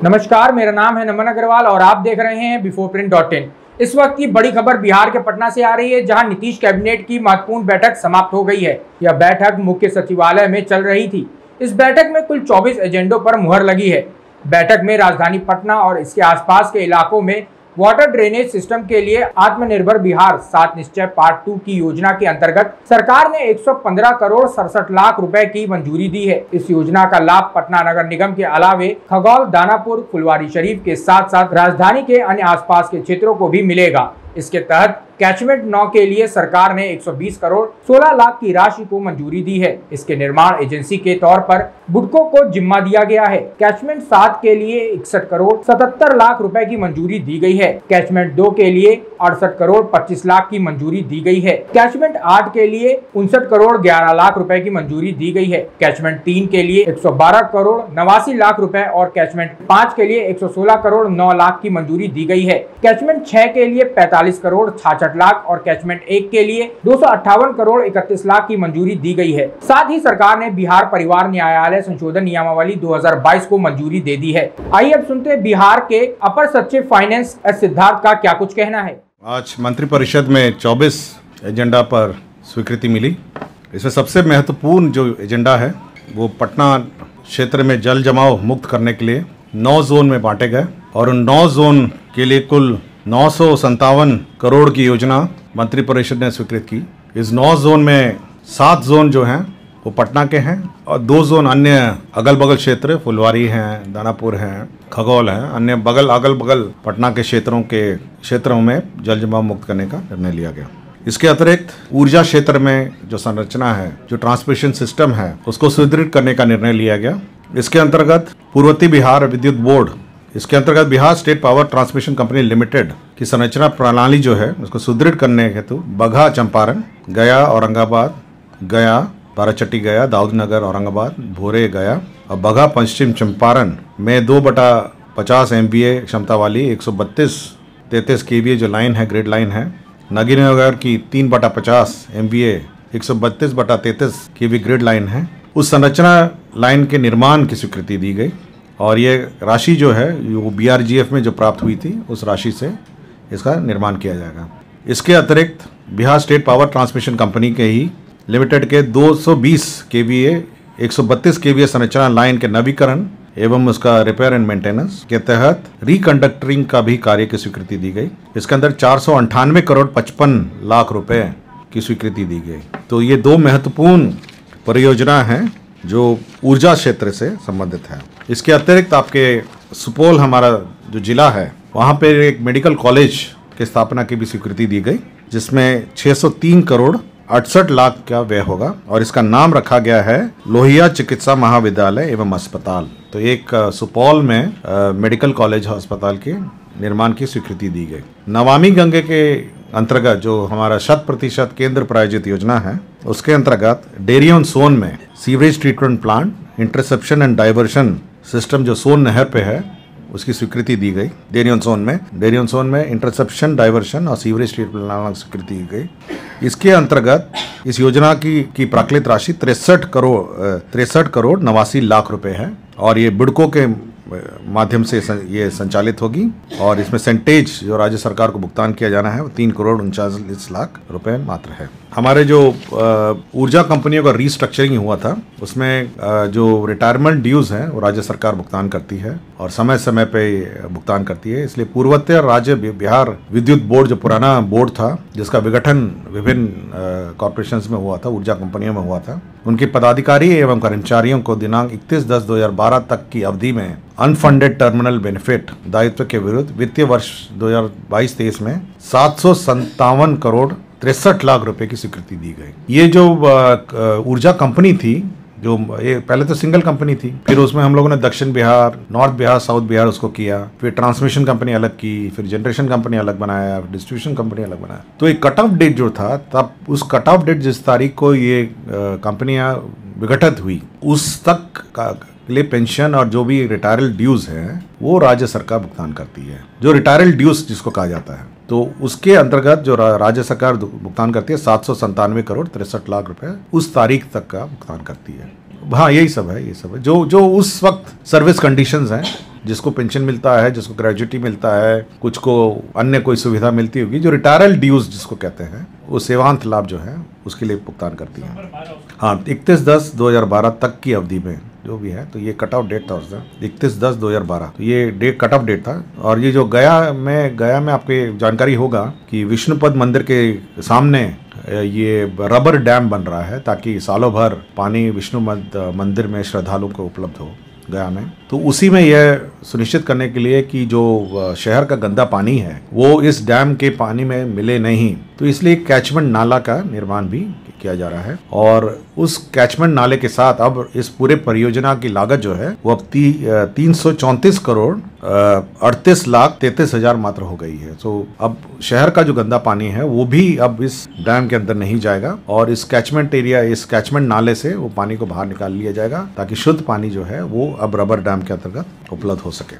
नमस्कार, मेरा नाम है नमन अग्रवाल और आप देख रहे हैं बिफोरप्रिंट.इन। इस वक्त की बड़ी खबर बिहार के पटना से आ रही है, जहां नीतीश कैबिनेट की महत्वपूर्ण बैठक समाप्त हो गई है। यह बैठक मुख्य सचिवालय में चल रही थी। इस बैठक में कुल 24 एजेंडों पर मुहर लगी है। बैठक में राजधानी पटना और इसके आसपास के इलाकों में वाटर ड्रेनेज सिस्टम के लिए आत्मनिर्भर बिहार 7 निश्चय पार्ट 2 की योजना के अंतर्गत सरकार ने 115 करोड़ 67 लाख रुपए की मंजूरी दी है। इस योजना का लाभ पटना नगर निगम के अलावे खगौल, दानापुर, फुलवारीशरीफ के साथ साथ राजधानी के अन्य आसपास के क्षेत्रों को भी मिलेगा। इसके तहत कैचमेंट 9 के लिए सरकार ने 120 करोड़ 16 लाख की राशि को मंजूरी दी है। इसके निर्माण एजेंसी के तौर पर बुडको को जिम्मा दिया गया है। कैचमेंट 7 के लिए 61 करोड़ 77 लाख रुपए की मंजूरी दी गई है। कैचमेंट 2 के लिए 68 करोड़ 25 लाख की मंजूरी दी गई है। कैचमेंट 8 के लिए 59 करोड़ 11 लाख रुपए की मंजूरी दी गई है। कैचमेंट 3 के लिए 112 करोड़ 89 लाख रुपए और कैचमेंट 5 के लिए 116 करोड़ 9 लाख की मंजूरी दी गई है। कैचमेंट 6 के लिए 45 करोड़ 66 लाख और कैचमेंट 1 के लिए 258 करोड़ 31 लाख की मंजूरी दी गई है। साथ ही सरकार ने बिहार परिवार न्यायालय संशोधन नियमावली 2022 को मंजूरी दे दी है। आइए अब सुनते हैं बिहार के अपर सचिव फाइनेंस एस सिद्धार्थ का क्या कुछ कहना है। आज मंत्रिपरिषद में 24 एजेंडा पर स्वीकृति मिली। इसमें सबसे महत्वपूर्ण जो एजेंडा है वो पटना क्षेत्र में जल जमाव मुक्त करने के लिए 9 जोन में बांटे गए और उन 9 जोन के लिए कुल 957 करोड़ की योजना मंत्रिपरिषद ने स्वीकृत की। इस 9 जोन में 7 जोन जो हैं वो पटना के हैं और 2 जोन अन्य अगल बगल क्षेत्र फुलवारी हैं, दानापुर हैं, खगौल हैं, अन्य अगल बगल पटना के क्षेत्रों में जल जमाव मुक्त करने का निर्णय लिया गया। इसके अतिरिक्त ऊर्जा क्षेत्र में जो संरचना है, जो ट्रांसमिशन सिस्टम है, उसको सुदृढ़ करने का निर्णय लिया गया। इसके अंतर्गत पूर्वोत्तर बिहार विद्युत बोर्ड, इसके अंतर्गत Bihar state power transmission company limited की संरचना प्रणाली जो है उसको सुदृढ़ करने हेतु बगहा चंपारण, गया औरंगाबाद, गया बाराचट्टी गया, दाऊदनगर औरंगाबाद, भोरे गया और बगहा पश्चिम चंपारण में 2/50 MVA क्षमता वाली 132-33 kVA जो लाइन है, ग्रिड लाइन है। नगीनगर की 3/50 MVA 132/33 kV ग्रिड लाइन है। उस संरचना लाइन के निर्माण की स्वीकृति दी गई और ये राशि जो है वो BRGF में जो प्राप्त हुई थी उस राशि से इसका निर्माण किया जाएगा। इसके अतिरिक्त Bihar state power transmission company के ही लिमिटेड के 220 kVA 132 kVA संरचना लाइन के नवीकरण एवं उसका रिपेयर एंड मेंटेनेंस के तहत रिकंडक्टरिंग का भी कार्य की स्वीकृति दी गई। इसके अंदर 498 करोड़ 55 लाख रुपए की स्वीकृति दी गई। तो ये 2 महत्वपूर्ण परियोजना हैं जो ऊर्जा क्षेत्र से संबंधित है। इसके अतिरिक्त आपके सुपौल हमारा जो जिला है वहाँ पे एक मेडिकल कॉलेज की स्थापना की भी स्वीकृति दी गई, जिसमें 603 करोड़ 68 लाख का व्यय होगा और इसका नाम रखा गया है लोहिया चिकित्सा महाविद्यालय एवं अस्पताल। तो एक सुपौल में मेडिकल कॉलेज अस्पताल के निर्माण की स्वीकृति दी गई। नमामि गंगे के अंतर्गत जो हमारा 100% केंद्र प्रायोजित योजना है उसके अंतर्गत डेरियन सोन में sewerage treatment plant interception and diversion system जो सोन नहर पे है उसकी स्वीकृति दी गई। डेरियन सोन में इंटरसेप्शन, डाइवर्शन और सीवरेज ट्रीटमेंट प्लांट स्वीकृति दी गई। इसके अंतर्गत इस योजना की प्राकृत राशि 63 करोड़ 89 लाख रुपए है और ये बुडको के माध्यम से ये संचालित होगी और इसमें सेंटेज जो राज्य सरकार को भुगतान किया जाना है वो 3 करोड़ 39 लाख रुपए मात्र है। हमारे जो ऊर्जा कंपनियों का रीस्ट्रक्चरिंग हुआ था उसमें जो रिटायरमेंट ड्यूज हैं वो राज्य सरकार भुगतान करती है और समय समय पे भुगतान करती है। इसलिए पूर्वोत्तर राज्य बिहार विद्युत बोर्ड जो पुराना बोर्ड था जिसका विघटन विभिन्न कॉर्पोरेशंस में हुआ था, ऊर्जा कंपनियों में हुआ था, उनके पदाधिकारी एवं कर्मचारियों को दिनांक 31/10/2012 तक की अवधि में अनफंडेड टर्मिनल बेनिफिट दायित्व के विरुद्ध वित्तीय वर्ष 2022-23 में 757 करोड़ 63 लाख रुपए की स्वीकृति दी गई। ये जो ऊर्जा कंपनी थी, जो ये पहले तो सिंगल कंपनी थी, फिर उसमें हम लोगों ने दक्षिण बिहार, नॉर्थ बिहार, साउथ बिहार उसको किया, फिर ट्रांसमिशन कंपनी अलग की, फिर जनरेशन कंपनी अलग बनाया, डिस्ट्रीब्यूशन कंपनी अलग बनाया। तो एक कट ऑफ डेट जो था तब उस कट ऑफ डेट जिस तारीख को ये कंपनियां विघटित हुई उस तक का लिए पेंशन और जो भी रिटायरल ड्यूज हैं वो राज्य सरकार भुगतान करती है, जो रिटायरल ड्यूज जिसको कहा जाता है। तो उसके अंतर्गत जो राज्य सरकार भुगतान करती है 797 करोड़ 63 लाख रुपए उस तारीख तक का भुगतान करती है। हाँ, यही सब है जो उस वक्त सर्विस कंडीशंस हैं जिसको पेंशन मिलता है, जिसको ग्रेजुटी मिलता है, कुछ को अन्य कोई सुविधा मिलती होगी, जो रिटायरल ड्यूज जिसको कहते हैं, वो सेवांत लाभ जो है उसके लिए भुगतान करती है। हाँ, 31/10/2012 तक की अवधि में जो भी है, तो ये कट ऑफ डेट था उसका 31/10/2012, तो ये डेट कट ऑफ डेट था। और ये जो गया में आपके जानकारी होगा कि विष्णुपद मंदिर के सामने ये रबर डैम बन रहा है ताकि सालों भर पानी विष्णुपद मंदिर में श्रद्धालुओं को उपलब्ध हो गया में। तो उसी में यह सुनिश्चित करने के लिए कि जो शहर का गंदा पानी है वो इस डैम के पानी में मिले नहीं, तो इसलिए कैचमेंट नाला का निर्माण भी किया जा रहा है। और उस कैचमेंट नाले के साथ अब इस पूरे परियोजना की लागत जो है वो अब 334 करोड़ 38,33,000 मात्र हो गई है। तो अब शहर का जो गंदा पानी है वो भी अब इस डैम के अंदर नहीं जाएगा और इस कैचमेंट एरिया, इस कैचमेंट नाले से वो पानी को बाहर निकाल लिया जाएगा ताकि शुद्ध पानी जो है वो अब रबर डैम के अंतर्गत उपलब्ध हो सके।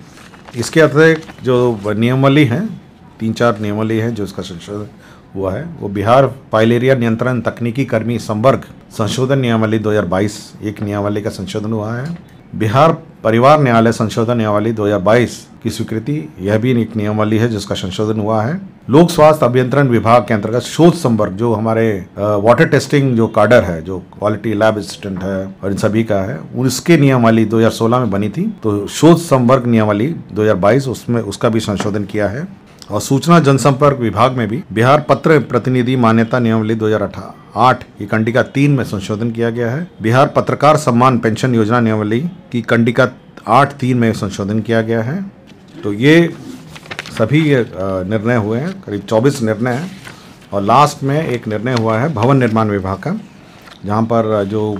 इसके अतिरिक्त जो नियमावली हैं, 3-4 नियमावली हैं जो इसका संशोधन हुआ है, वो बिहार फाइलेरिया नियंत्रण तकनीकी कर्मी संवर्ग संशोधन नियमावली 2022 एक नियमावली का संशोधन हुआ है। बिहार परिवार न्यायालय संशोधन नियमावली 2022 की स्वीकृति, यह भी एक नियमावली है जिसका संशोधन हुआ है। लोक स्वास्थ्य अभियंत्रण विभाग के अंतर्गत शोध संवर्ग, जो हमारे वाटर टेस्टिंग जो काडर है, जो क्वालिटी लैब असिस्टेंट है और इन सभी का है, उसके नियमावली 2016 में बनी थी, तो शोध संवर्ग नियमावली 2022 उसमें उसका भी संशोधन किया है। और सूचना जनसंपर्क विभाग में भी बिहार पत्र प्रतिनिधि मान्यता नियमावली 2008 की कंडिका 3 में संशोधन किया गया है। बिहार पत्रकार सम्मान पेंशन योजना नियमावली की कंडिका 8(3) में संशोधन किया गया है। तो ये सभी निर्णय हुए हैं, करीब 24 निर्णय हैं। और लास्ट में एक निर्णय हुआ है भवन निर्माण विभाग का, जहाँ पर जो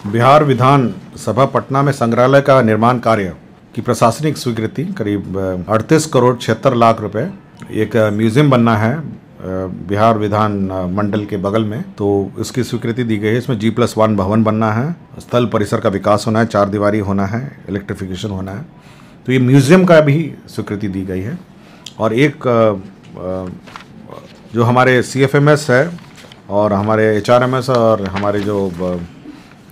बिहार विधान सभा पटना में संग्रहालय का निर्माण कार्य की प्रशासनिक स्वीकृति करीब 38 करोड़ 76 लाख रुपए, एक म्यूजियम बनना है बिहार विधान मंडल के बगल में, तो इसकी स्वीकृति दी गई है। इसमें G+1 भवन बनना है, स्थल परिसर का विकास होना है, 4 दीवारी होना है, इलेक्ट्रिफिकेशन होना है, तो ये म्यूजियम का भी स्वीकृति दी गई है। और एक जो हमारे CFMS है और हमारे HRMS और हमारे जो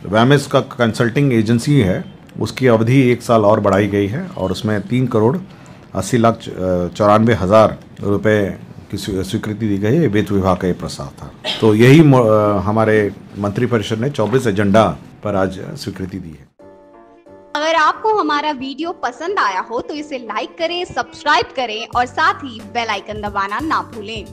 WAMS का कंसल्टिंग एजेंसी है, उसकी अवधि 1 साल और बढ़ाई गई है और उसमें 3,80,94,000 रुपए की स्वीकृति दी गई है। वित्त विभाग का ये प्रस्ताव था। तो यही हमारे मंत्रिपरिषद ने 24 एजेंडा पर आज स्वीकृति दी है। अगर आपको हमारा वीडियो पसंद आया हो तो इसे लाइक करें, सब्सक्राइब करें और साथ ही बेल आइकन दबाना ना भूलें।